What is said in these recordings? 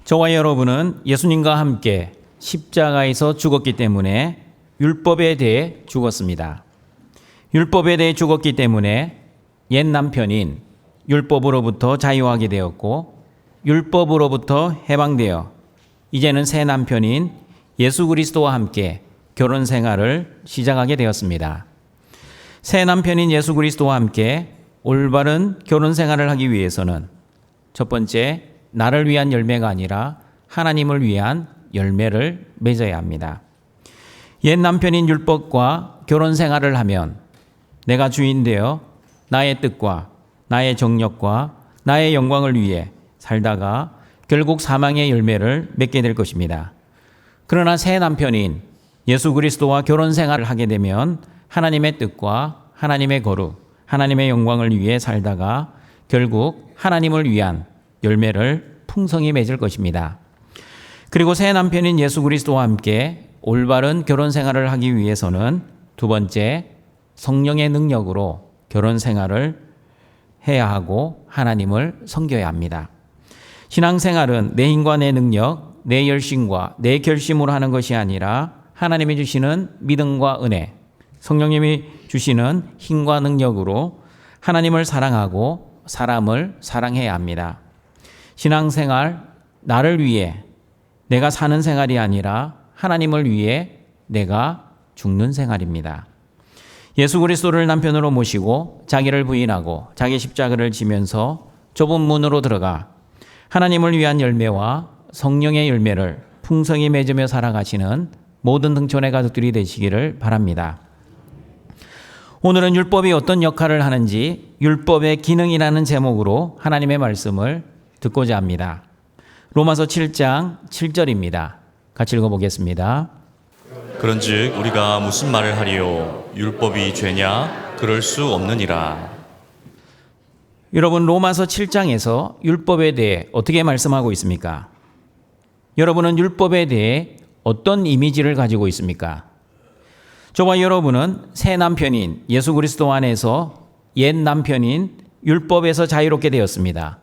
저와 여러분은 예수님과 함께 십자가에서 죽었기 때문에 율법에 대해 죽었습니다. 율법에 대해 죽었기 때문에 옛 남편인 율법으로부터 자유하게 되었고 율법으로부터 해방되어 이제는 새 남편인 예수 그리스도와 함께 결혼 생활을 시작하게 되었습니다. 새 남편인 예수 그리스도와 함께 올바른 결혼 생활을 하기 위해서는 첫 번째, 나를 위한 열매가 아니라 하나님을 위한 열매를 맺어야 합니다. 옛 남편인 율법과 결혼 생활을 하면 내가 주인 되어 나의 뜻과 나의 정력과 나의 영광을 위해 살다가 결국 사망의 열매를 맺게 될 것입니다. 그러나 새 남편인 예수 그리스도와 결혼 생활을 하게 되면 하나님의 뜻과 하나님의 거룩, 하나님의 영광을 위해 살다가 결국 하나님을 위한 열매를 풍성히 맺을 것입니다. 그리고 새 남편인 예수 그리스도와 함께 올바른 결혼 생활을 하기 위해서는 두 번째, 성령의 능력으로 결혼 생활을 해야 하고 하나님을 섬겨야 합니다. 신앙생활은 내 힘과 내 능력, 내 열심과 내 결심으로 하는 것이 아니라 하나님이 주시는 믿음과 은혜, 성령님이 주시는 힘과 능력으로 하나님을 사랑하고 사람을 사랑해야 합니다. 신앙생활, 나를 위해 내가 사는 생활이 아니라 하나님을 위해 내가 죽는 생활입니다. 예수 그리스도를 남편으로 모시고 자기를 부인하고 자기 십자가를 지면서 좁은 문으로 들어가 하나님을 위한 열매와 성령의 열매를 풍성히 맺으며 살아가시는 모든 등촌의 가족들이 되시기를 바랍니다. 오늘은 율법이 어떤 역할을 하는지 율법의 기능이라는 제목으로 하나님의 말씀을 듣고자 합니다. 로마서 7장 7절입니다. 같이 읽어보겠습니다. 그런즉 우리가 무슨 말을 하리요? 율법이 죄냐? 그럴 수 없느니라. 여러분, 로마서 7장에서 율법에 대해 어떻게 말씀하고 있습니까? 여러분은 율법에 대해 어떤 이미지를 가지고 있습니까? 저와 여러분은 새 남편인 예수 그리스도 안에서 옛 남편인 율법에서 자유롭게 되었습니다.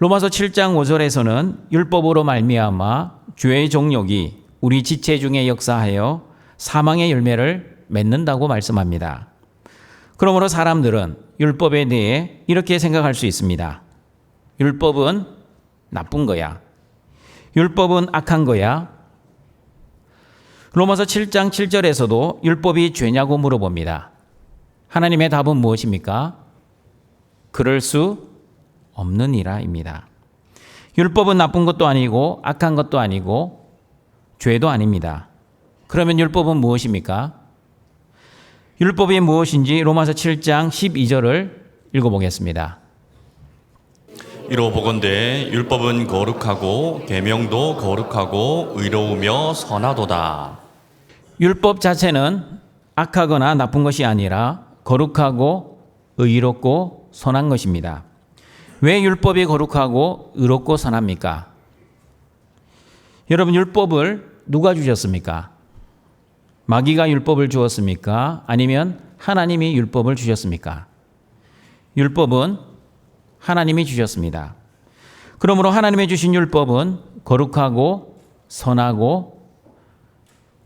로마서 7장 5절에서는 율법으로 말미암아 죄의 종력이 우리 지체 중에 역사하여 사망의 열매를 맺는다고 말씀합니다. 그러므로 사람들은 율법에 대해 이렇게 생각할 수 있습니다. 율법은 나쁜 거야. 율법은 악한 거야. 로마서 7장 7절에서도 율법이 죄냐고 물어봅니다. 하나님의 답은 무엇입니까? 그럴 수 없느니라입니다. 율법은 나쁜 것도 아니고 악한 것도 아니고 죄도 아닙니다. 그러면 율법은 무엇입니까? 율법이 무엇인지 로마서 7장 12절을 읽어보겠습니다. 이로 보건대 율법은 거룩하고 계명도 거룩하고 의로우며 선하도다. 율법 자체는 악하거나 나쁜 것이 아니라 거룩하고 의롭고 선한 것입니다. 왜 율법이 거룩하고 의롭고 선합니까? 여러분, 율법을 누가 주셨습니까? 마귀가 율법을 주었습니까? 아니면 하나님이 율법을 주셨습니까? 율법은 하나님이 주셨습니다. 그러므로 하나님이 주신 율법은 거룩하고 선하고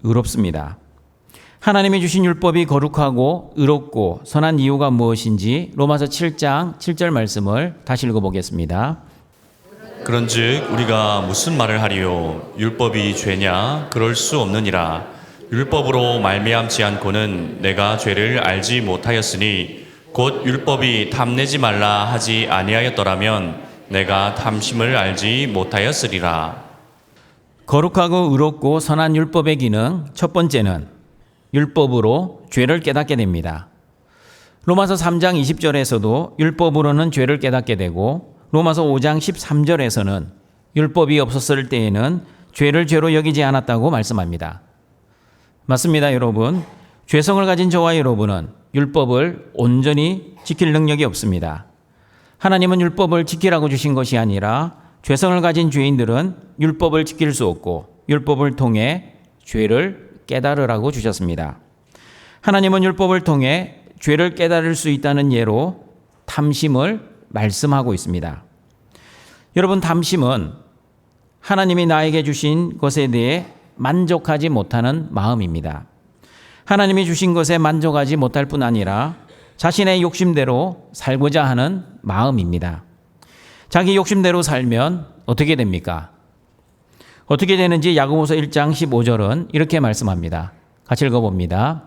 의롭습니다. 하나님이 주신 율법이 거룩하고 의롭고 선한 이유가 무엇인지 로마서 7장 7절 말씀을 다시 읽어보겠습니다. 그런즉 우리가 무슨 말을 하리요? 율법이 죄냐? 그럴 수 없느니라. 율법으로 말미암지 않고는 내가 죄를 알지 못하였으니 곧 율법이 탐내지 말라 하지 아니하였더라면 내가 탐심을 알지 못하였으리라. 거룩하고 의롭고 선한 율법의 기능 첫 번째는 율법으로 죄를 깨닫게 됩니다. 로마서 3장 20절에서도 율법으로는 죄를 깨닫게 되고 로마서 5장 13절에서는 율법이 없었을 때에는 죄를 죄로 여기지 않았다고 말씀합니다. 맞습니다, 여러분. 죄성을 가진 저와 여러분은 율법을 온전히 지킬 능력이 없습니다. 하나님은 율법을 지키라고 주신 것이 아니라 죄성을 가진 죄인들은 율법을 지킬 수 없고 율법을 통해 죄를 깨달으라고 주셨습니다. 하나님은 율법을 통해 죄를 깨달을 수 있다는 예로 탐심을 말씀하고 있습니다. 여러분, 탐심은 하나님이 나에게 주신 것에 대해 만족하지 못하는 마음입니다. 하나님이 주신 것에 만족하지 못할 뿐 아니라 자신의 욕심대로 살고자 하는 마음입니다. 자기 욕심대로 살면 어떻게 됩니까? 어떻게 되는지 야고보서 1장 15절은 이렇게 말씀합니다. 같이 읽어봅니다.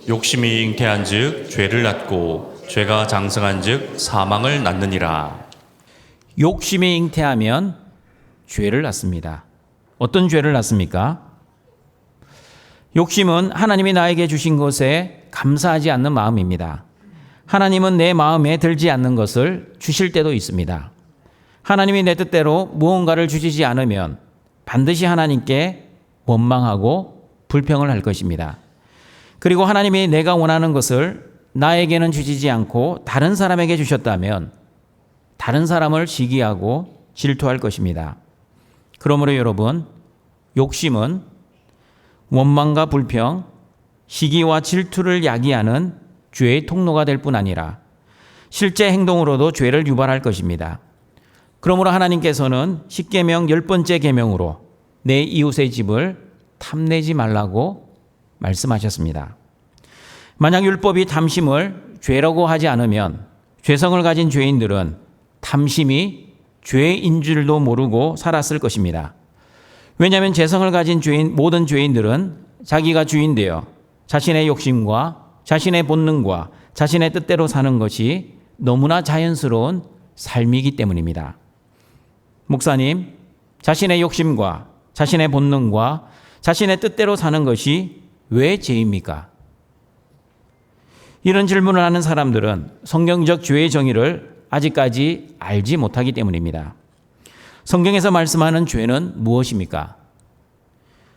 욕심이 잉태한즉 죄를 낳고 죄가 장성한즉 사망을 낳느니라. 욕심이 잉태하면 죄를 낳습니다. 어떤 죄를 낳습니까? 욕심은 하나님이 나에게 주신 것에 감사하지 않는 마음입니다. 하나님은 내 마음에 들지 않는 것을 주실 때도 있습니다. 하나님이 내 뜻대로 무언가를 주시지 않으면 반드시 하나님께 원망하고 불평을 할 것입니다. 그리고 하나님이 내가 원하는 것을 나에게는 주시지 않고 다른 사람에게 주셨다면 다른 사람을 시기하고 질투할 것입니다. 그러므로 여러분, 욕심은 원망과 불평, 시기와 질투를 야기하는 죄의 통로가 될 뿐 아니라 실제 행동으로도 죄를 유발할 것입니다. 그러므로 하나님께서는 십계명 10번째 계명으로 내 이웃의 집을 탐내지 말라고 말씀하셨습니다. 만약 율법이 탐심을 죄라고 하지 않으면 죄성을 가진 죄인들은 탐심이 죄인 줄도 모르고 살았을 것입니다. 왜냐하면 죄성을 가진 모든 죄인들은 자기가 주인 되어 자신의 욕심과 자신의 본능과 자신의 뜻대로 사는 것이 너무나 자연스러운 삶이기 때문입니다. 목사님, 자신의 욕심과 자신의 본능과 자신의 뜻대로 사는 것이 왜 죄입니까? 이런 질문을 하는 사람들은 성경적 죄의 정의를 아직까지 알지 못하기 때문입니다. 성경에서 말씀하는 죄는 무엇입니까?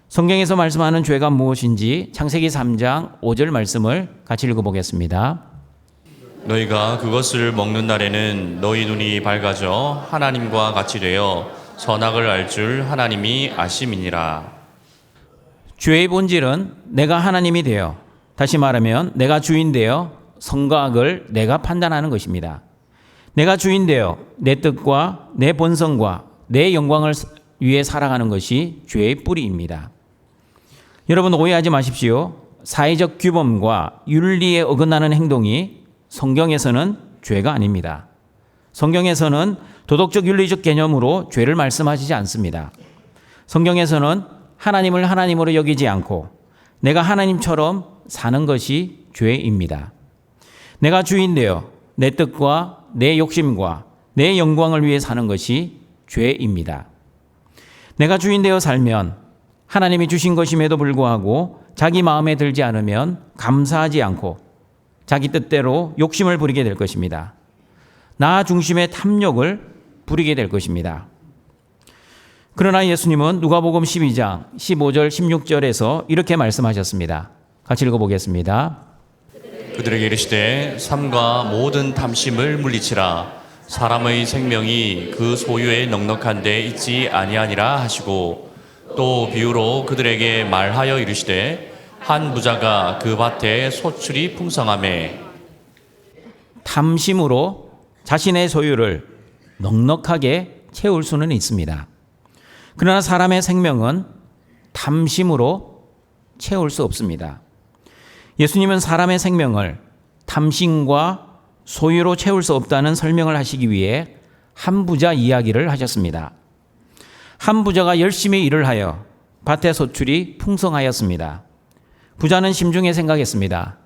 성경에서 말씀하는 죄가 무엇인지 창세기 3장 5절 말씀을 같이 읽어보겠습니다. 너희가 그것을 먹는 날에는 너희 눈이 밝아져 하나님과 같이 되어 선악을 알 줄 하나님이 아심이니라. 죄의 본질은 내가 하나님이 되어, 다시 말하면 내가 주인 되어 선과 악을 내가 판단하는 것입니다. 내가 주인 되어 내 뜻과 내 본성과 내 영광을 위해 살아가는 것이 죄의 뿌리입니다. 여러분, 오해하지 마십시오. 사회적 규범과 윤리에 어긋나는 행동이 성경에서는 죄가 아닙니다. 성경에서는 도덕적 윤리적 개념으로 죄를 말씀하시지 않습니다. 성경에서는 하나님을 하나님으로 여기지 않고 내가 하나님처럼 사는 것이 죄입니다. 내가 주인 되어 내 뜻과 내 욕심과 내 영광을 위해 사는 것이 죄입니다. 내가 주인 되어 살면 하나님이 주신 것임에도 불구하고 자기 마음에 들지 않으면 감사하지 않고 자기 뜻대로 욕심을 부리게 될 것입니다. 나 중심의 탐욕을 부리게 될 것입니다. 그러나 예수님은 누가복음 12장 15절 16절에서 이렇게 말씀하셨습니다. 같이 읽어보겠습니다. 그들에게 이르시되 삼가 모든 탐심을 물리치라. 사람의 생명이 그 소유에 넉넉한 데 있지 아니하니라 하시고, 또 비유로 그들에게 말하여 이르시되 한 부자가 그 밭에 소출이 풍성하매. 탐심으로 자신의 소유를 넉넉하게 채울 수는 있습니다. 그러나 사람의 생명은 탐심으로 채울 수 없습니다. 예수님은 사람의 생명을 탐심과 소유로 채울 수 없다는 설명을 하시기 위해 한 부자 이야기를 하셨습니다. 한 부자가 열심히 일을 하여 밭의 소출이 풍성하였습니다. 부자는 심중에 생각했습니다.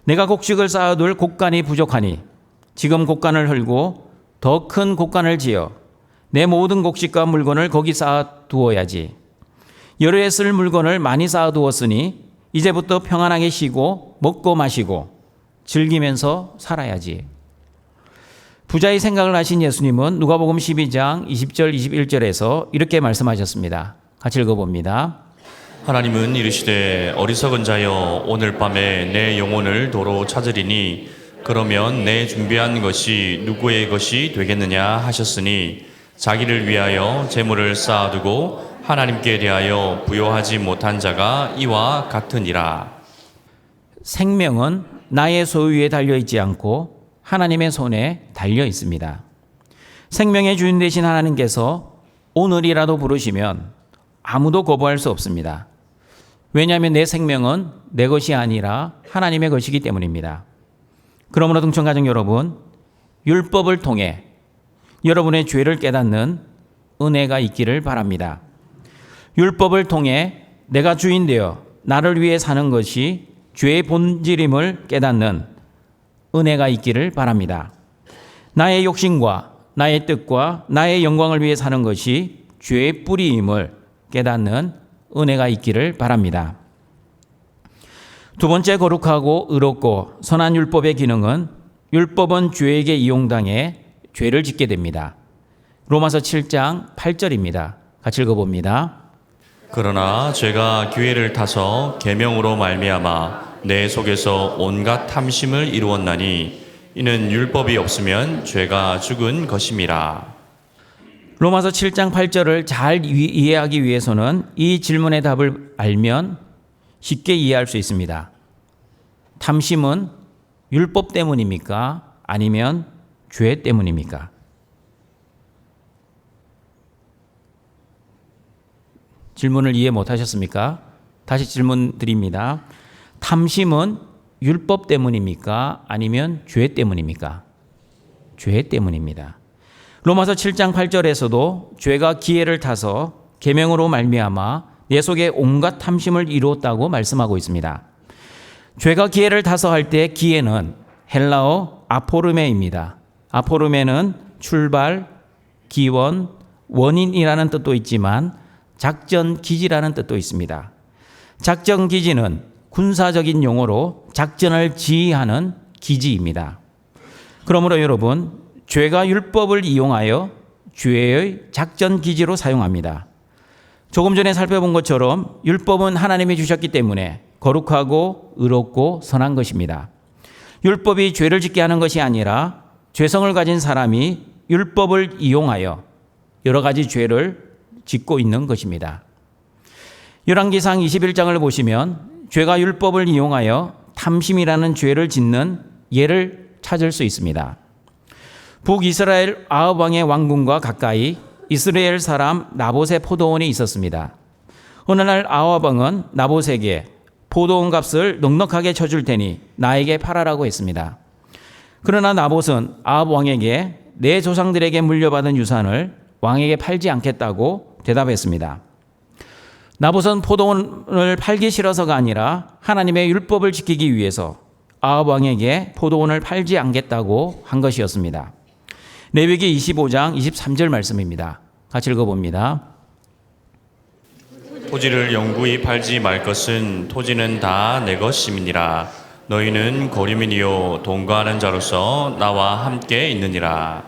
내가 곡식을 쌓아둘 곡간이 부족하니 지금 곡간을 헐고 더 큰 곡간을 지어 내 모든 곡식과 물건을 거기 쌓아두어야지. 여러해 쓸 물건을 많이 쌓아두었으니 이제부터 평안하게 쉬고 먹고 마시고 즐기면서 살아야지. 부자의 생각을 하신 예수님은 누가복음 12장 20절 21절에서 이렇게 말씀하셨습니다. 같이 읽어봅니다. 하나님은 이르시되 어리석은 자여 오늘 밤에 내 영혼을 도로 찾으리니 그러면 내 준비한 것이 누구의 것이 되겠느냐 하셨으니 자기를 위하여 재물을 쌓아두고 하나님께 대하여 부요하지 못한 자가 이와 같으니라. 생명은 나의 소유에 달려있지 않고 하나님의 손에 달려 있습니다. 생명의 주인 되신 하나님께서 오늘이라도 부르시면 아무도 거부할 수 없습니다. 왜냐하면 내 생명은 내 것이 아니라 하나님의 것이기 때문입니다. 그러므로 등촌가족 여러분, 율법을 통해 여러분의 죄를 깨닫는 은혜가 있기를 바랍니다. 율법을 통해 내가 주인 되어 나를 위해 사는 것이 죄의 본질임을 깨닫는 은혜가 있기를 바랍니다. 나의 욕심과 나의 뜻과 나의 영광을 위해 사는 것이 죄의 뿌리임을 깨닫는 은혜가 있기를 바랍니다. 두 번째, 거룩하고 의롭고 선한 율법의 기능은 율법은 죄에게 이용당해 죄를 짓게 됩니다. 로마서 7장 8절입니다. 같이 읽어봅니다. 그러나 죄가 기회를 타서 계명으로 말미암아 내 속에서 온갖 탐심을 이루었나니 이는 율법이 없으면 죄가 죽은 것임이라. 로마서 7장 8절을 잘 이해하기 위해서는 이 질문의 답을 알면 쉽게 이해할 수 있습니다. 탐심은 율법 때문입니까? 아니면 죄 때문입니까? 질문을 이해 못하셨습니까? 다시 질문 드립니다. 탐심은 율법 때문입니까? 아니면 죄 때문입니까? 죄 때문입니다. 로마서 7장 8절에서도 죄가 기회를 타서 계명으로 말미암아 내 속에 온갖 탐심을 이루었다고 말씀하고 있습니다. 죄가 기회를 타서 할 때 기회는 헬라어 아포르메입니다. 아포르메는 출발, 기원, 원인이라는 뜻도 있지만 작전 기지라는 뜻도 있습니다. 작전 기지는 군사적인 용어로 작전을 지휘하는 기지입니다. 그러므로 여러분, 죄가 율법을 이용하여 죄의 작전 기지로 사용합니다. 조금 전에 살펴본 것처럼 율법은 하나님이 주셨기 때문에 거룩하고 의롭고 선한 것입니다. 율법이 죄를 짓게 하는 것이 아니라 죄성을 가진 사람이 율법을 이용하여 여러 가지 죄를 짓고 있는 것입니다. 열왕기상 21장을 보시면 죄가 율법을 이용하여 탐심이라는 죄를 짓는 예를 찾을 수 있습니다. 북이스라엘 아합 왕의 왕궁과 가까이 이스라엘 사람 나봇의 포도원이 있었습니다. 어느 날 아합 왕은 나봇에게 포도원 값을 넉넉하게 쳐줄 테니 나에게 팔아라고 했습니다. 그러나 나봇은 아합 왕에게 내 조상들에게 물려받은 유산을 왕에게 팔지 않겠다고 대답했습니다. 나봇은 포도원을 팔기 싫어서가 아니라 하나님의 율법을 지키기 위해서 아합 왕에게 포도원을 팔지 않겠다고 한 것이었습니다. 레위기 25장 23절 말씀입니다. 같이 읽어봅니다. 토지를 영구히 팔지 말 것은 토지는 다 내 것임이니라. 너희는 거류민이요 동거하는 자로서 나와 함께 있느니라.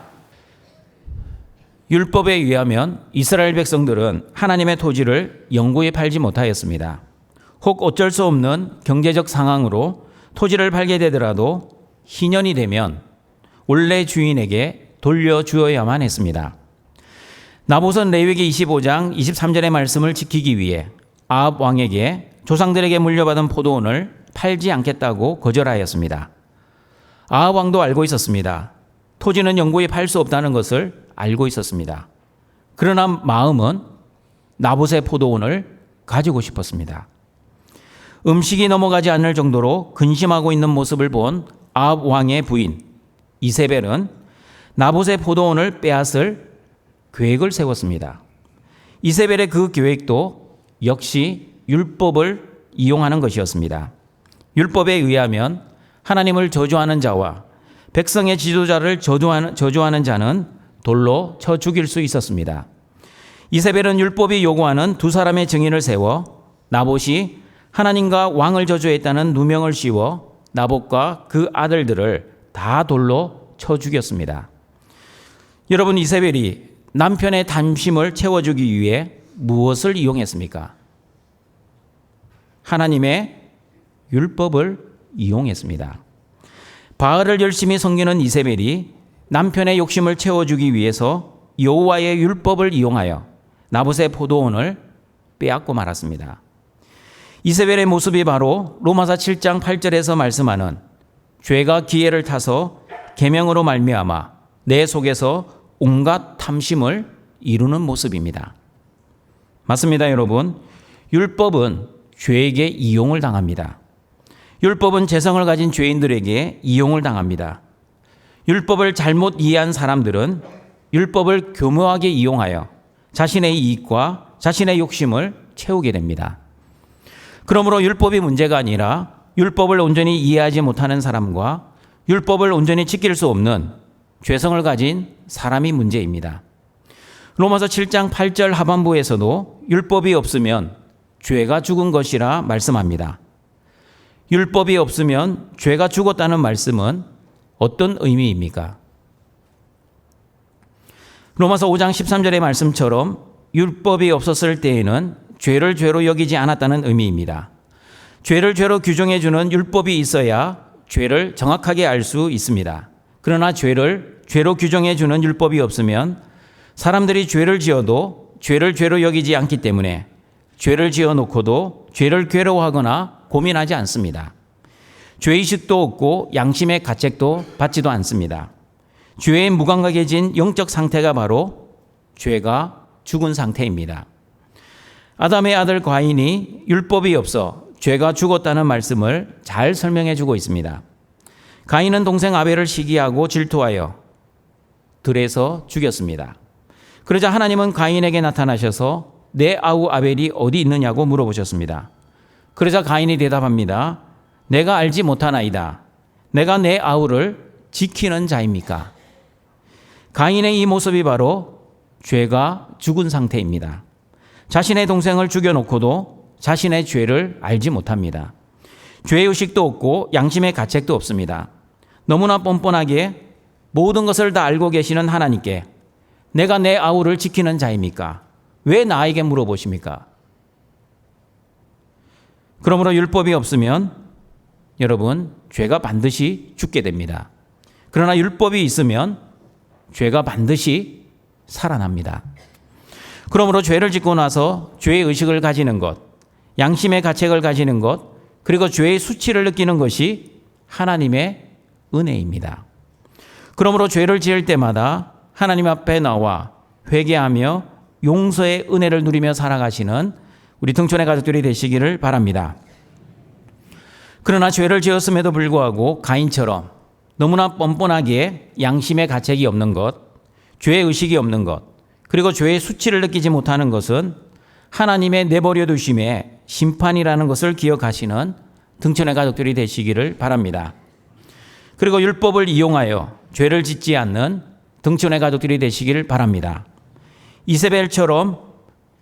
율법에 의하면 이스라엘 백성들은 하나님의 토지를 영구히 팔지 못하였습니다. 혹 어쩔 수 없는 경제적 상황으로 토지를 팔게 되더라도 희년이 되면 원래 주인에게 돌려주어야만 했습니다. 나봇은 레위기 25장 23절의 말씀을 지키기 위해 아합 왕에게 조상들에게 물려받은 포도원을 팔지 않겠다고 거절하였습니다. 아합 왕도 알고 있었습니다. 토지는 영구히 팔 수 없다는 것을 알고 있었습니다. 그러나 마음은 나봇의 포도원을 가지고 싶었습니다. 음식이 넘어가지 않을 정도로 근심하고 있는 모습을 본 아합 왕의 부인 이세벨은 나봇의 포도원을 빼앗을 계획을 세웠습니다. 이세벨의 그 계획도 역시 율법을 이용하는 것이었습니다. 율법에 의하면 하나님을 저주하는 자와 백성의 지도자를 저주하는 자는 돌로 쳐 죽일 수 있었습니다. 이세벨은 율법이 요구하는 두 사람의 증인을 세워 나봇이 하나님과 왕을 저주했다는 누명을 씌워 나봇과 그 아들들을 다 돌로 쳐 죽였습니다. 여러분, 이세벨이 남편의 탐심을 채워주기 위해 무엇을 이용했습니까? 하나님의 율법을 이용했습니다. 바알을 열심히 섬기는 이세벨이 남편의 욕심을 채워주기 위해서 여호와의 율법을 이용하여 나봇의 포도원을 빼앗고 말았습니다. 이세벨의 모습이 바로 로마서 7장 8절에서 말씀하는 죄가 기회를 타서 계명으로 말미암아 내 속에서 온갖 탐심을 이루는 모습입니다. 맞습니다, 여러분. 율법은 죄에게 이용을 당합니다. 율법은 재성을 가진 죄인들에게 이용을 당합니다. 율법을 잘못 이해한 사람들은 율법을 교묘하게 이용하여 자신의 이익과 자신의 욕심을 채우게 됩니다. 그러므로 율법이 문제가 아니라 율법을 온전히 이해하지 못하는 사람과 율법을 온전히 지킬 수 없는 죄성을 가진 사람이 문제입니다. 로마서 7장 8절 하반부에서도 율법이 없으면 죄가 죽은 것이라 말씀합니다. 율법이 없으면 죄가 죽었다는 말씀은 어떤 의미입니까? 로마서 5장 13절의 말씀처럼 율법이 없었을 때에는 죄를 죄로 여기지 않았다는 의미입니다. 죄를 죄로 규정해 주는 율법이 있어야 죄를 정확하게 알 수 있습니다. 그러나 죄를 죄로 규정해 주는 율법이 없으면 사람들이 죄를 지어도 죄를 죄로 여기지 않기 때문에 죄를 지어 놓고도 죄를 괴로워하거나 고민하지 않습니다. 죄의식도 없고 양심의 가책도 받지도 않습니다. 죄에 무감각해진 영적 상태가 바로 죄가 죽은 상태입니다. 아담의 아들 가인이 율법이 없어 죄가 죽었다는 말씀을 잘 설명해 주고 있습니다. 가인은 동생 아벨을 시기하고 질투하여 들에서 죽였습니다. 그러자 하나님은 가인에게 나타나셔서 내 아우 아벨이 어디 있느냐고 물어보셨습니다. 그러자 가인이 대답합니다. 내가 알지 못하나이다. 내가 내 아우를 지키는 자입니까? 가인의 이 모습이 바로 죄가 죽은 상태입니다. 자신의 동생을 죽여놓고도 자신의 죄를 알지 못합니다. 죄의식도 없고 양심의 가책도 없습니다. 너무나 뻔뻔하게 모든 것을 다 알고 계시는 하나님께 내가 내 아우를 지키는 자입니까? 왜 나에게 물어보십니까? 그러므로 율법이 없으면 여러분 죄가 반드시 죽게 됩니다. 그러나 율법이 있으면 죄가 반드시 살아납니다. 그러므로 죄를 짓고 나서 죄의 의식을 가지는 것, 양심의 가책을 가지는 것, 그리고 죄의 수치를 느끼는 것이 하나님의 은혜입니다. 그러므로 죄를 지을 때마다 하나님 앞에 나와 회개하며 용서의 은혜를 누리며 살아가시는 우리 등촌의 가족들이 되시기를 바랍니다. 그러나 죄를 지었음에도 불구하고 가인처럼 너무나 뻔뻔하게 양심의 가책이 없는 것, 죄의 의식이 없는 것, 그리고 죄의 수치를 느끼지 못하는 것은 하나님의 내버려 두심의 심판이라는 것을 기억하시는 등촌의 가족들이 되시기를 바랍니다. 그리고 율법을 이용하여 죄를 짓지 않는 등촌의 가족들이 되시기를 바랍니다. 이세벨처럼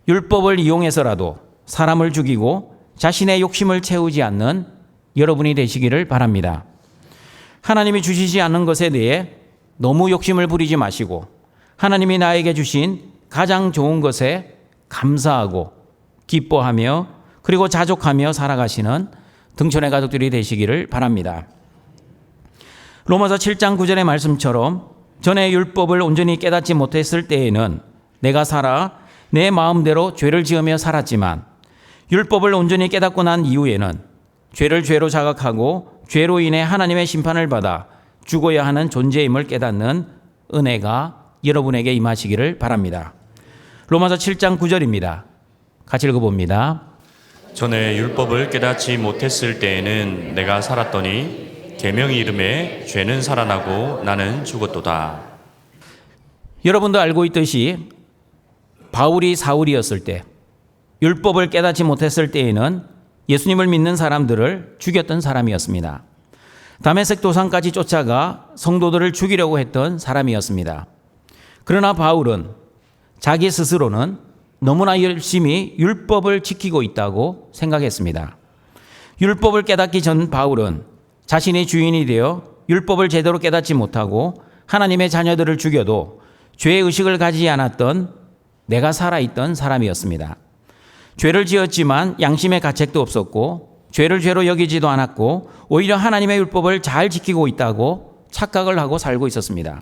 율법을 이용해서라도 사람을 죽이고 자신의 욕심을 채우지 않는 여러분이 되시기를 바랍니다. 하나님이 주시지 않는 것에 대해 너무 욕심을 부리지 마시고 하나님이 나에게 주신 가장 좋은 것에 감사하고 기뻐하며 그리고 자족하며 살아가시는 등촌의 가족들이 되시기를 바랍니다. 로마서 7장 9절의 말씀처럼 전에 율법을 온전히 깨닫지 못했을 때에는 내가 살아 내 마음대로 죄를 지으며 살았지만 율법을 온전히 깨닫고 난 이후에는 죄를 죄로 자각하고 죄로 인해 하나님의 심판을 받아 죽어야 하는 존재임을 깨닫는 은혜가 여러분에게 임하시기를 바랍니다. 로마서 7장 9절입니다. 같이 읽어봅니다. 전에 율법을 깨닫지 못했을 때에는 내가 살았더니 계명이 이름에 죄는 살아나고 나는 죽었도다. 여러분도 알고 있듯이 바울이 사울이었을 때 율법을 깨닫지 못했을 때에는 예수님을 믿는 사람들을 죽였던 사람이었습니다. 다메섹 도상까지 쫓아가 성도들을 죽이려고 했던 사람이었습니다. 그러나 바울은 자기 스스로는 너무나 열심히 율법을 지키고 있다고 생각했습니다. 율법을 깨닫기 전 바울은 자신이 주인이 되어 율법을 제대로 깨닫지 못하고 하나님의 자녀들을 죽여도 죄의 의식을 가지지 않았던 내가 살아있던 사람이었습니다. 죄를 지었지만 양심의 가책도 없었고 죄를 죄로 여기지도 않았고 오히려 하나님의 율법을 잘 지키고 있다고 착각을 하고 살고 있었습니다.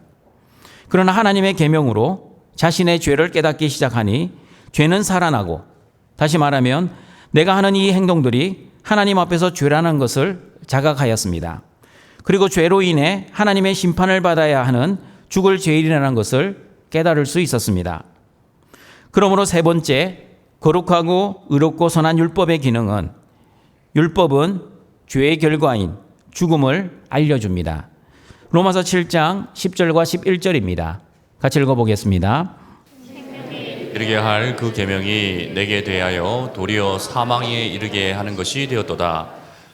그러나 하나님의 계명으로 자신의 죄를 깨닫기 시작하니 죄는 살아나고, 다시 말하면 내가 하는 이 행동들이 하나님 앞에서 죄라는 것을 자각하였습니다. 그리고 죄로 인해 하나님의 심판을 받아야 하는 죽을 죄인이라는 것을 깨달을 수 있었습니다. 그러므로 세 번째, 거룩하고 의롭고 선한 율법의 기능은 율법은 죄의 결과인 죽음을 알려줍니다. 로마서 7장 10절과 11절입니다. 같이 읽어보겠습니다. 이르게 할 그 계명이 내게 대하여 도리어 사망에 이르게 하는 것이 되었도다.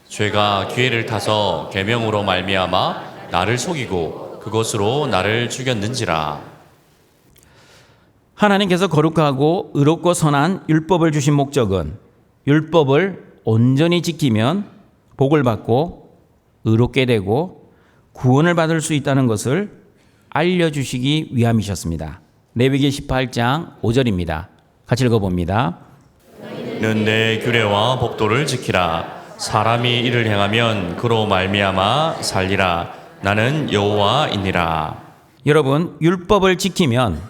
죄가 기회를 타서 계명으로 말미암아 나를 속이고 그것으로 나를 죽였는지라. 하나님께서 거룩하고 의롭고 선한 율법을 주신 목적은 율법을 온전히 지키면 복을 받고 의롭게 되고 구원을 받을 수 있다는 것을 알려주시기 위함이셨습니다. 레위기 18장 5절입니다. 같이 읽어봅니다. 는 내 규례와 법도를 지키라. 사람이 이를 행하면 그로 말미암아 살리라. 나는 여호와이니라. 여러분, 율법을 지키면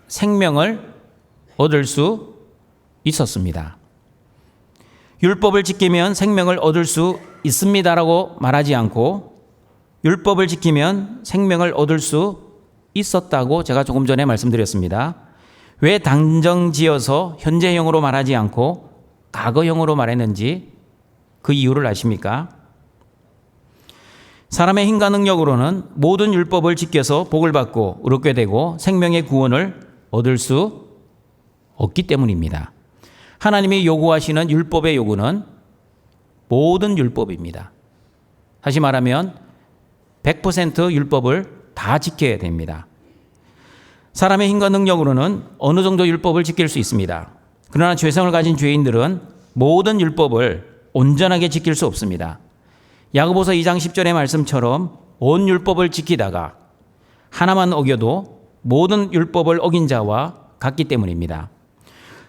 생명을 얻을 수 있었습니다. 율법을 지키면 생명을 얻을 수 있습니다라고 말하지 않고 율법을 지키면 생명을 얻을 수 있었다고 제가 조금 전에 말씀드렸습니다. 왜 단정지어서 현재형으로 말하지 않고 과거형으로 말했는지 그 이유를 아십니까? 사람의 힘과 능력으로는 모든 율법을 지켜서 복을 받고 의롭게 되고 생명의 구원을 얻을 수 없기 때문입니다. 하나님이 요구하시는 율법의 요구는 모든 율법입니다. 다시 말하면 100% 율법을 다 지켜야 됩니다. 사람의 힘과 능력으로는 어느 정도 율법을 지킬 수 있습니다. 그러나 죄성을 가진 죄인들은 모든 율법을 온전하게 지킬 수 없습니다. 야고보서 2장 10절의 말씀처럼 온 율법을 지키다가 하나만 어겨도 모든 율법을 어긴 자와 같기 때문입니다.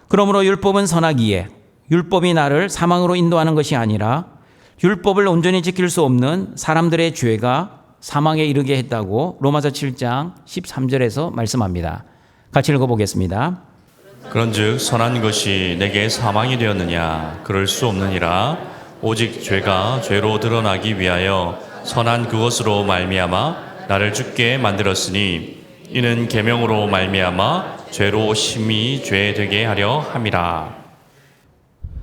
그러므로 율법은 선하기에 율법이 나를 사망으로 인도하는 것이 아니라 율법을 온전히 지킬 수 없는 사람들의 죄가 사망에 이르게 했다고 로마서 7장 13절에서 말씀합니다. 같이 읽어보겠습니다. 그런즉 선한 것이 내게 사망이 되었느냐? 그럴 수 없느니라. 오직 죄가 죄로 드러나기 위하여 선한 그것으로 말미암아 나를 죽게 만들었으니 이는 계명으로 말미암아 죄로 심히 죄되게 하려 함이라.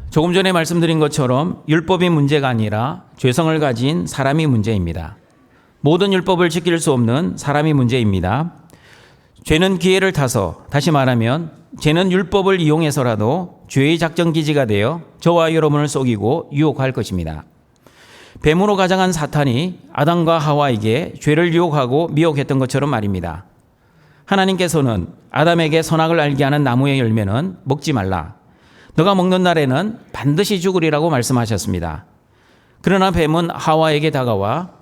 조금 전에 말씀드린 것처럼 율법이 문제가 아니라 죄성을 가진 사람이 문제입니다. 모든 율법을 지킬 수 없는 사람이 문제입니다. 죄는 기회를 타서, 다시 말하면 죄는 율법을 이용해서라도 죄의 작전 기지가 되어 저와 여러분을 속이고 유혹할 것입니다. 뱀으로 가장한 사탄이 아담과 하와에게 죄를 유혹하고 미혹했던 것처럼 말입니다. 하나님께서는 아담에게 선악을 알게 하는 나무의 열매는 먹지 말라. 너가 먹는 날에는 반드시 죽으리라고 말씀하셨습니다. 그러나 뱀은 하와에게 다가와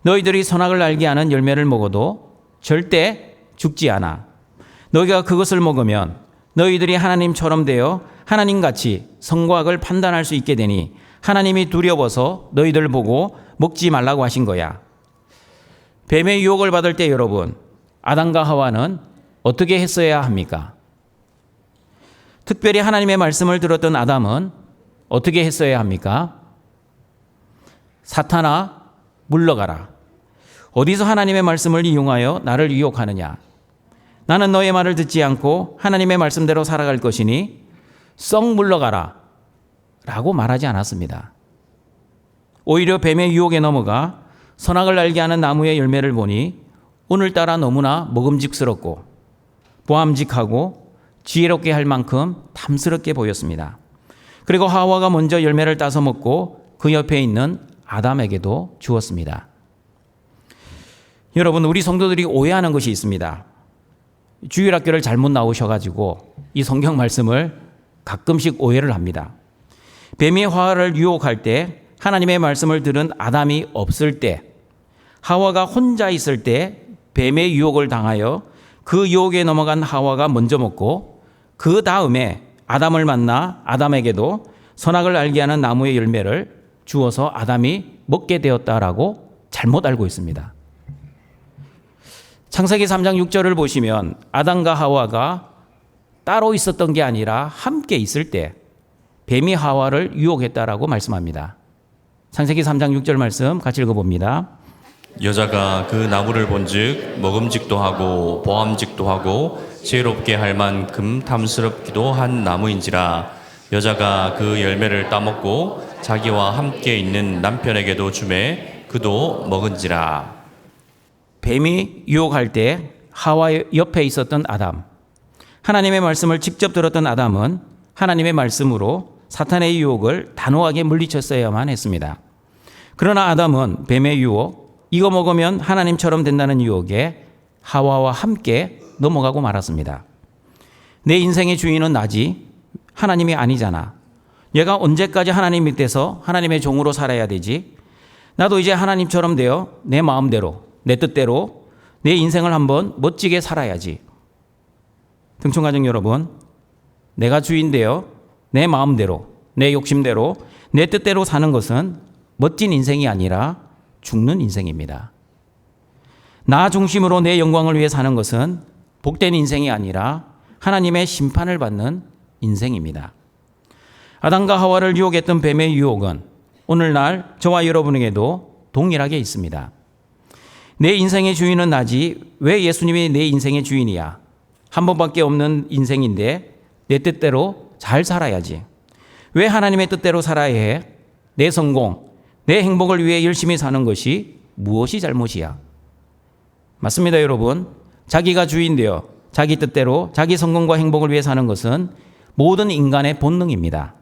너희들이 선악을 알게 하는 열매를 먹어도 절대 죽지 않아. 너희가 그것을 먹으면 너희들이 하나님처럼 되어 하나님같이 선과 악을 판단할 수 있게 되니 하나님이 두려워서 너희들 보고 먹지 말라고 하신 거야. 뱀의 유혹을 받을 때 여러분, 아담과 하와는 어떻게 했어야 합니까? 특별히 하나님의 말씀을 들었던 아담은 어떻게 했어야 합니까? 사탄아, 물러가라. 어디서 하나님의 말씀을 이용하여 나를 유혹하느냐? 나는 너의 말을 듣지 않고 하나님의 말씀대로 살아갈 것이니 썩 물러가라 라고 말하지 않았습니다. 오히려 뱀의 유혹에 넘어가 선악을 알게 하는 나무의 열매를 보니 오늘따라 너무나 먹음직스럽고 보암직하고 지혜롭게 할 만큼 탐스럽게 보였습니다. 그리고 하와가 먼저 열매를 따서 먹고 그 옆에 있는 아담에게도 주었습니다. 여러분, 우리 성도들이 오해하는 것이 있습니다. 주일학교를 잘못 나오셔가지고 이 성경 말씀을 가끔씩 오해를 합니다. 뱀이 하와를 유혹할 때 하나님의 말씀을 들은 아담이 없을 때, 하와가 혼자 있을 때 뱀의 유혹을 당하여 그 유혹에 넘어간 하와가 먼저 먹고 그 다음에 아담을 만나 아담에게도 선악을 알게 하는 나무의 열매를 주어서 아담이 먹게 되었다라고 잘못 알고 있습니다. 창세기 3장 6절을 보시면 아담과 하와가 따로 있었던 게 아니라 함께 있을 때 뱀이 하와를 유혹했다라고 말씀합니다. 창세기 3장 6절 말씀 같이 읽어봅니다. 여자가 그 나무를 본즉 먹음직도 하고 보암직도 하고 지혜롭게 할 만큼 탐스럽기도 한 나무인지라. 여자가 그 열매를 따먹고 자기와 함께 있는 남편에게도 주매 그도 먹은지라. 뱀이 유혹할 때 하와 옆에 있었던 아담, 하나님의 말씀을 직접 들었던 아담은 하나님의 말씀으로 사탄의 유혹을 단호하게 물리쳤어야만 했습니다. 그러나 아담은 뱀의 유혹, 이거 먹으면 하나님처럼 된다는 유혹에 하와와 함께 넘어가고 말았습니다. 내 인생의 주인은 나지 하나님이 아니잖아. 얘가 언제까지 하나님 밑에서 하나님의 종으로 살아야 되지? 나도 이제 하나님처럼 되어 내 마음대로, 내 뜻대로 내 인생을 한번 멋지게 살아야지. 등촌가족 여러분, 내가 주인 되어 내 마음대로, 내 욕심대로, 내 뜻대로 사는 것은 멋진 인생이 아니라 죽는 인생입니다. 나 중심으로 내 영광을 위해 사는 것은 복된 인생이 아니라 하나님의 심판을 받는 인생입니다. 아담과 하와를 유혹했던 뱀의 유혹은 오늘날 저와 여러분에게도 동일하게 있습니다. 내 인생의 주인은 나지 왜 예수님이 내 인생의 주인이야? 한 번밖에 없는 인생인데 내 뜻대로 잘 살아야지. 왜 하나님의 뜻대로 살아야 해? 내 성공, 내 행복을 위해 열심히 사는 것이 무엇이 잘못이야? 맞습니다, 여러분. 자기가 주인 되어 자기 뜻대로 자기 성공과 행복을 위해 사는 것은 모든 인간의 본능입니다.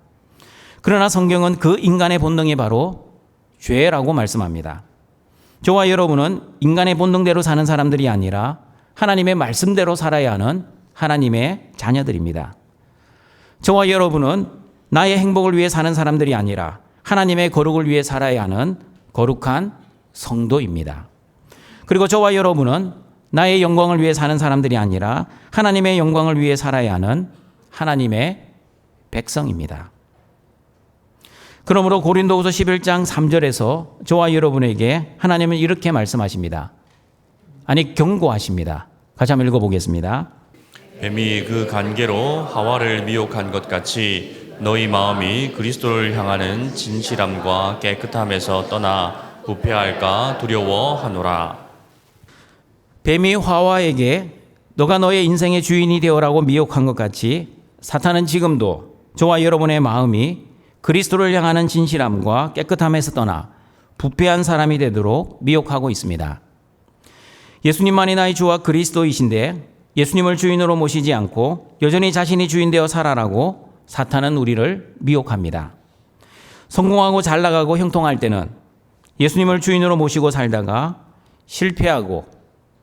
그러나 성경은 그 인간의 본능이 바로 죄라고 말씀합니다. 저와 여러분은 인간의 본능대로 사는 사람들이 아니라 하나님의 말씀대로 살아야 하는 하나님의 자녀들입니다. 저와 여러분은 나의 행복을 위해 사는 사람들이 아니라 하나님의 거룩을 위해 살아야 하는 거룩한 성도입니다. 그리고 저와 여러분은 나의 영광을 위해 사는 사람들이 아니라 하나님의 영광을 위해 살아야 하는 하나님의 백성입니다. 그러므로 고린도후서 11장 3절에서 저와 여러분에게 하나님은 이렇게 말씀하십니다. 아니, 경고하십니다. 같이 한번 읽어보겠습니다. 뱀이 그 간계로 하와를 미혹한 것 같이 너희 마음이 그리스도를 향하는 진실함과 깨끗함에서 떠나 부패할까 두려워하노라. 뱀이 하와에게 너가 너의 인생의 주인이 되어라고 미혹한 것 같이 사탄은 지금도 저와 여러분의 마음이 그리스도를 향하는 진실함과 깨끗함에서 떠나 부패한 사람이 되도록 미혹하고 있습니다. 예수님만이 나의 주와 그리스도이신데 예수님을 주인으로 모시지 않고 여전히 자신이 주인 되어 살아라고 사탄은 우리를 미혹합니다. 성공하고 잘 나가고 형통할 때는 예수님을 주인으로 모시고 살다가 실패하고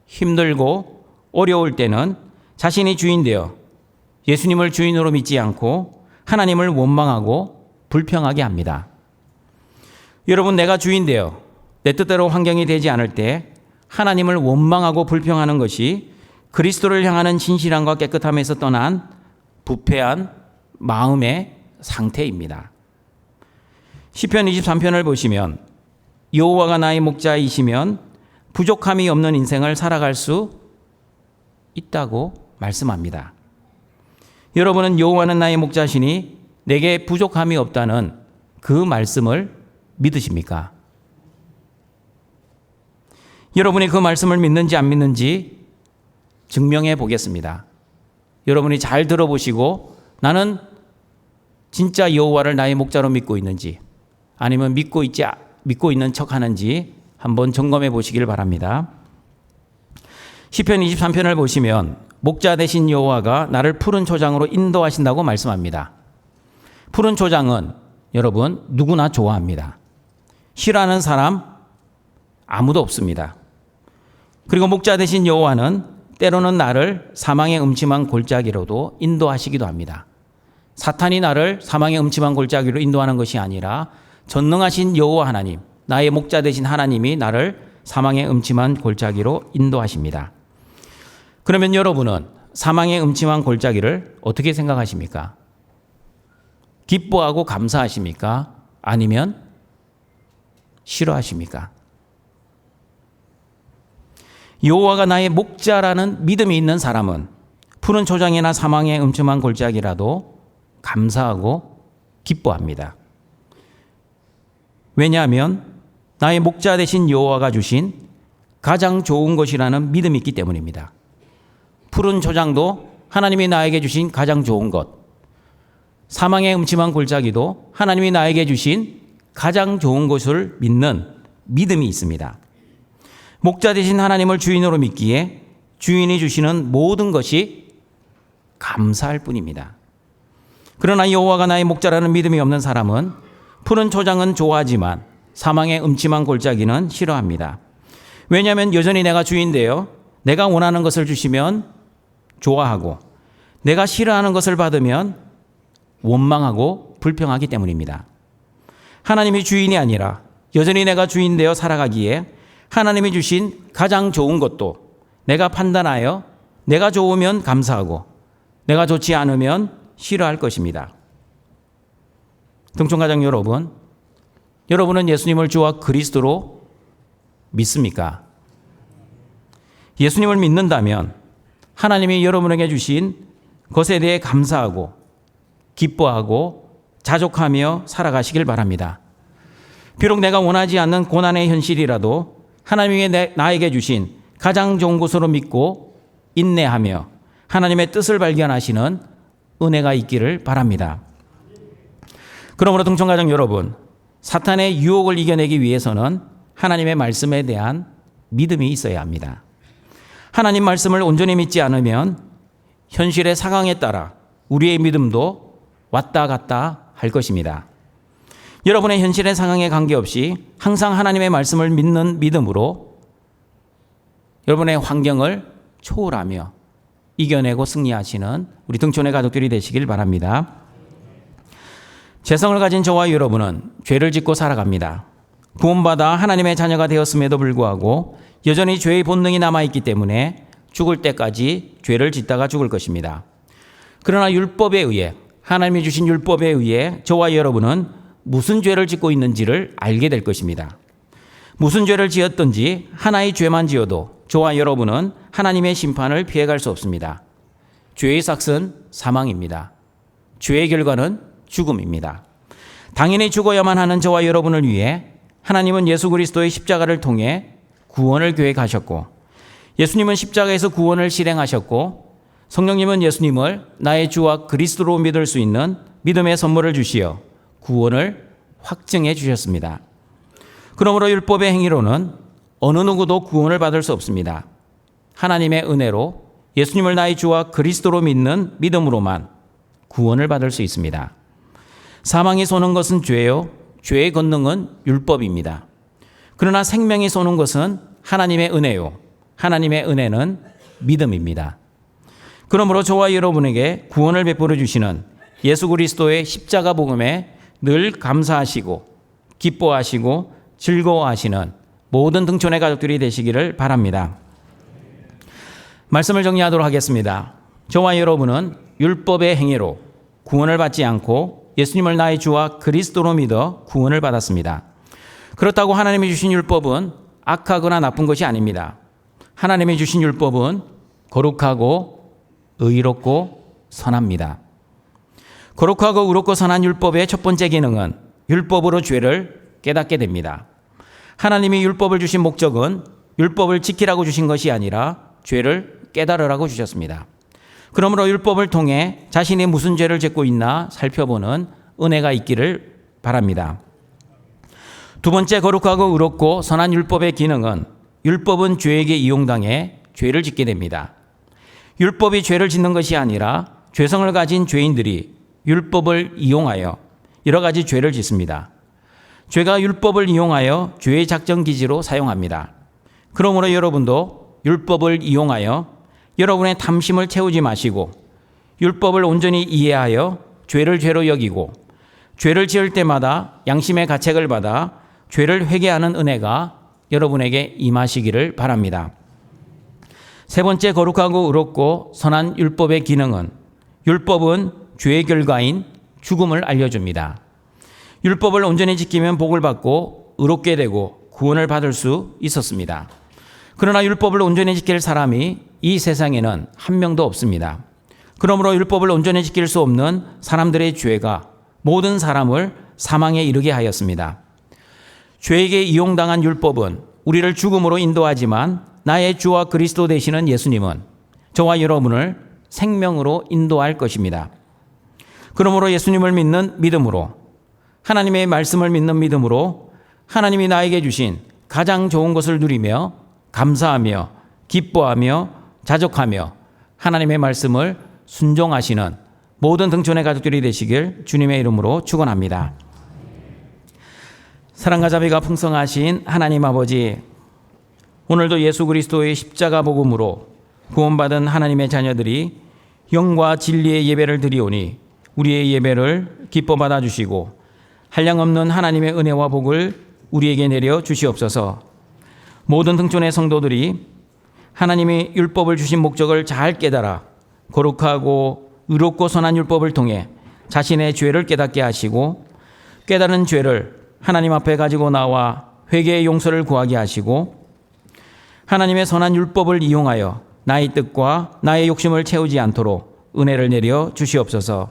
힘들고 어려울 때는 자신이 주인 되어 예수님을 주인으로 믿지 않고 하나님을 원망하고 불평하게 합니다. 여러분, 내가 주인 되어 내 뜻대로 환경이 되지 않을 때 하나님을 원망하고 불평하는 것이 그리스도를 향하는 진실함과 깨끗함에서 떠난 부패한 마음의 상태입니다. 시편 23편을 보시면 여호와가 나의 목자이시면 부족함이 없는 인생을 살아갈 수 있다고 말씀합니다. 여러분은 여호와는 나의 목자시니 내게 부족함이 없다는 그 말씀을 믿으십니까? 여러분이 그 말씀을 믿는지 안 믿는지 증명해 보겠습니다. 여러분이 잘 들어보시고 나는 진짜 여호와를 나의 목자로 믿고 있는지 아니면 믿고 있는 척 하는지 한번 점검해 보시길 바랍니다. 시편 23편을 보시면 목자 되신 여호와가 나를 푸른 초장으로 인도하신다고 말씀합니다. 푸른 초장은 여러분 누구나 좋아합니다. 싫어하는 사람 아무도 없습니다. 그리고 목자 되신 여호와는 때로는 나를 사망의 음침한 골짜기로도 인도하시기도 합니다. 사탄이 나를 사망의 음침한 골짜기로 인도하는 것이 아니라 전능하신 여호와 하나님, 나의 목자 되신 하나님이 나를 사망의 음침한 골짜기로 인도하십니다. 그러면 여러분은 사망의 음침한 골짜기를 어떻게 생각하십니까? 기뻐하고 감사하십니까? 아니면 싫어하십니까? 여호와가 나의 목자라는 믿음이 있는 사람은 푸른 초장이나 사망의 음침한 골짜기라도 감사하고 기뻐합니다. 왜냐하면 나의 목자 되신 여호와가 주신 가장 좋은 것이라는 믿음이 있기 때문입니다. 푸른 초장도 하나님이 나에게 주신 가장 좋은 것, 사망의 음침한 골짜기도 하나님이 나에게 주신 가장 좋은 것을 믿는 믿음이 있습니다. 목자 되신 하나님을 주인으로 믿기에 주인이 주시는 모든 것이 감사할 뿐입니다. 그러나 여호와가 나의 목자라는 믿음이 없는 사람은 푸른 초장은 좋아하지만 사망의 음침한 골짜기는 싫어합니다. 왜냐하면 여전히 내가 주인되어 내가 원하는 것을 주시면 좋아하고 내가 싫어하는 것을 받으면 원망하고 불평하기 때문입니다. 하나님이 주인이 아니라 여전히 내가 주인되어 살아가기에 하나님이 주신 가장 좋은 것도 내가 판단하여 내가 좋으면 감사하고 내가 좋지 않으면 싫어할 것입니다. 등촌가족 여러분, 여러분은 예수님을 주와 그리스도로 믿습니까? 예수님을 믿는다면 하나님이 여러분에게 주신 것에 대해 감사하고 기뻐하고 자족하며 살아가시길 바랍니다. 비록 내가 원하지 않는 고난의 현실이라도 하나님이 나에게 주신 가장 좋은 것으로 믿고 인내하며 하나님의 뜻을 발견하시는 은혜가 있기를 바랍니다. 그러므로 등촌가족 여러분, 사탄의 유혹을 이겨내기 위해서는 하나님의 말씀에 대한 믿음이 있어야 합니다. 하나님 말씀을 온전히 믿지 않으면 현실의 상황에 따라 우리의 믿음도 왔다 갔다 할 것입니다. 여러분의 현실의 상황에 관계없이 항상 하나님의 말씀을 믿는 믿음으로 여러분의 환경을 초월하며 이겨내고 승리하시는 우리 등촌의 가족들이 되시길 바랍니다. 재성을 가진 저와 여러분은 죄를 짓고 살아갑니다. 구원받아 하나님의 자녀가 되었음에도 불구하고 여전히 죄의 본능이 남아있기 때문에 죽을 때까지 죄를 짓다가 죽을 것입니다. 그러나 율법에 의해, 하나님이 주신 율법에 의해 저와 여러분은 무슨 죄를 짓고 있는지를 알게 될 것입니다. 무슨 죄를 지었든지 하나의 죄만 지어도 저와 여러분은 하나님의 심판을 피해갈 수 없습니다. 죄의 삭은 사망입니다. 죄의 결과는 죽음입니다. 당연히 죽어야만 하는 저와 여러분을 위해 하나님은 예수 그리스도의 십자가를 통해 구원을 계획하셨고, 예수님은 십자가에서 구원을 실행하셨고, 성령님은 예수님을 나의 주와 그리스도로 믿을 수 있는 믿음의 선물을 주시어 구원을 확증해 주셨습니다. 그러므로 율법의 행위로는 어느 누구도 구원을 받을 수 없습니다. 하나님의 은혜로 예수님을 나의 주와 그리스도로 믿는 믿음으로만 구원을 받을 수 있습니다. 사망이 쏘는 것은 죄요, 죄의 권능은 율법입니다. 그러나 생명이 쏘는 것은 하나님의 은혜요, 하나님의 은혜는 믿음입니다. 그러므로 저와 여러분에게 구원을 베풀어 주시는 예수 그리스도의 십자가 복음에 늘 감사하시고 기뻐하시고 즐거워하시는 모든 등촌의 가족들이 되시기를 바랍니다. 말씀을 정리하도록 하겠습니다. 저와 여러분은 율법의 행위로 구원을 받지 않고 예수님을 나의 주와 그리스도로 믿어 구원을 받았습니다. 그렇다고 하나님이 주신 율법은 악하거나 나쁜 것이 아닙니다. 하나님이 주신 율법은 거룩하고 의롭고 선합니다. 거룩하고 의롭고 선한 율법의 첫 번째 기능은 율법으로 죄를 깨닫게 됩니다. 하나님이 율법을 주신 목적은 율법을 지키라고 주신 것이 아니라 죄를 깨달으라고 주셨습니다. 그러므로 율법을 통해 자신이 무슨 죄를 짓고 있나 살펴보는 은혜가 있기를 바랍니다. 두 번째, 거룩하고 의롭고 선한 율법의 기능은 율법은 죄에게 이용당해 죄를 짓게 됩니다. 율법이 죄를 짓는 것이 아니라 죄성을 가진 죄인들이 율법을 이용하여 여러 가지 죄를 짓습니다. 죄가 율법을 이용하여 죄의 작전 기지로 사용합니다. 그러므로 여러분도 율법을 이용하여 여러분의 탐심을 채우지 마시고 율법을 온전히 이해하여 죄를 죄로 여기고 죄를 지을 때마다 양심의 가책을 받아 죄를 회개하는 은혜가 여러분에게 임하시기를 바랍니다. 세 번째, 거룩하고 의롭고 선한 율법의 기능은 율법은 죄의 결과인 죽음을 알려줍니다. 율법을 온전히 지키면 복을 받고 의롭게 되고 구원을 받을 수 있었습니다. 그러나 율법을 온전히 지킬 사람이 이 세상에는 한 명도 없습니다. 그러므로 율법을 온전히 지킬 수 없는 사람들의 죄가 모든 사람을 사망에 이르게 하였습니다. 죄에게 이용당한 율법은 우리를 죽음으로 인도하지만 나의 주와 그리스도 되시는 예수님은 저와 여러분을 생명으로 인도할 것입니다. 그러므로 예수님을 믿는 믿음으로, 하나님의 말씀을 믿는 믿음으로 하나님이 나에게 주신 가장 좋은 것을 누리며 감사하며 기뻐하며 자족하며 하나님의 말씀을 순종하시는 모든 등촌의 가족들이 되시길 주님의 이름으로 축원합니다. 사랑과 자비가 풍성하신 하나님 아버지, 오늘도 예수 그리스도의 십자가 복음으로 구원받은 하나님의 자녀들이 영과 진리의 예배를 드리오니 우리의 예배를 기뻐 받아주시고 한량없는 하나님의 은혜와 복을 우리에게 내려 주시옵소서. 모든 등촌의 성도들이 하나님이 율법을 주신 목적을 잘 깨달아 거룩하고 의롭고 선한 율법을 통해 자신의 죄를 깨닫게 하시고 깨달은 죄를 하나님 앞에 가지고 나와 회개의 용서를 구하게 하시고 하나님의 선한 율법을 이용하여 나의 뜻과 나의 욕심을 채우지 않도록 은혜를 내려 주시옵소서.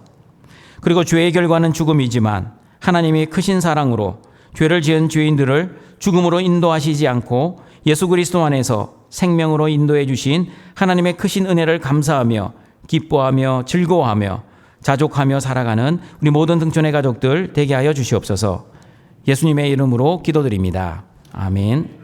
그리고 죄의 결과는 죽음이지만 하나님이 크신 사랑으로 죄를 지은 죄인들을 죽음으로 인도하시지 않고 예수 그리스도 안에서 생명으로 인도해 주신 하나님의 크신 은혜를 감사하며 기뻐하며 즐거워하며 자족하며 살아가는 우리 모든 등촌의 가족들 되게 하여 주시옵소서. 예수님의 이름으로 기도드립니다. 아멘.